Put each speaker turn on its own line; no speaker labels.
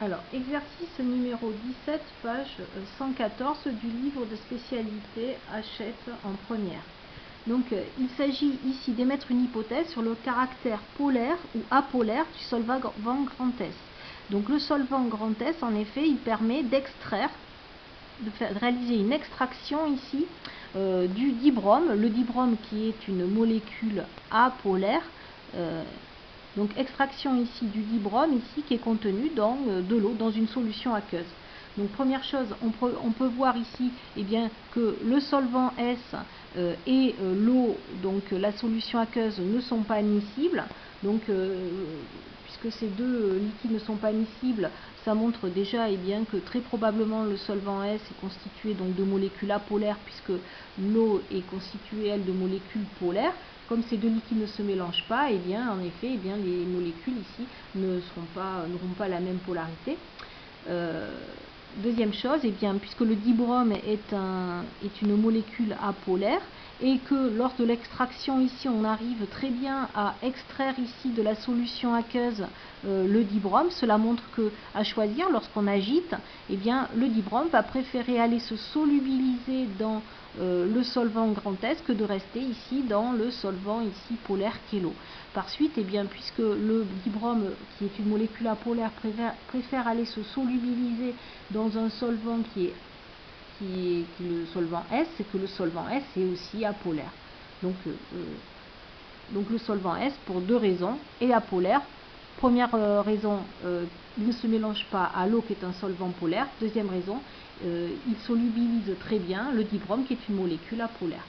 Alors, exercice numéro 17, page 114 du livre de spécialité Hachette en première. Donc, il s'agit ici d'émettre une hypothèse sur le caractère polaire ou apolaire du solvant grand S. Donc, le solvant grand S, en effet, il permet d'extraire, de réaliser une extraction ici du dibrome. Le dibrome qui est une molécule apolaire. Donc extraction ici du dibrome ici qui est contenu dans de l'eau, dans une solution aqueuse. Donc première chose, on peut voir ici que le solvant S et l'eau, donc la solution aqueuse, ne sont pas miscibles. Donc puisque ces deux liquides ne sont pas miscibles, ça montre déjà que très probablement le solvant S est constitué donc de molécules apolaires, puisque l'eau est constituée elle de molécules polaires. Comme ces deux liquides ne se mélangent pas, en effet, les molécules ici n'auront pas la même polarité. Deuxième chose, puisque le dibrome est une molécule apolaire et que lors de l'extraction ici, on arrive très bien à extraire ici de la solution aqueuse le dibrome, cela montre que, à choisir, lorsqu'on agite, le dibrome va préférer aller se solubiliser dans le solvant grand S que de rester ici dans le solvant ici polaire qui est l'eau. Par suite, puisque le dibrome, qui est une molécule apolaire, préfère aller se solubiliser dans un solvant qui est le solvant S, c'est que le solvant S est aussi apolaire. Donc le solvant S, pour deux raisons, est apolaire. Première raison, il ne se mélange pas à l'eau qui est un solvant polaire. Deuxième raison, il solubilise très bien le dibrome qui est une molécule apolaire.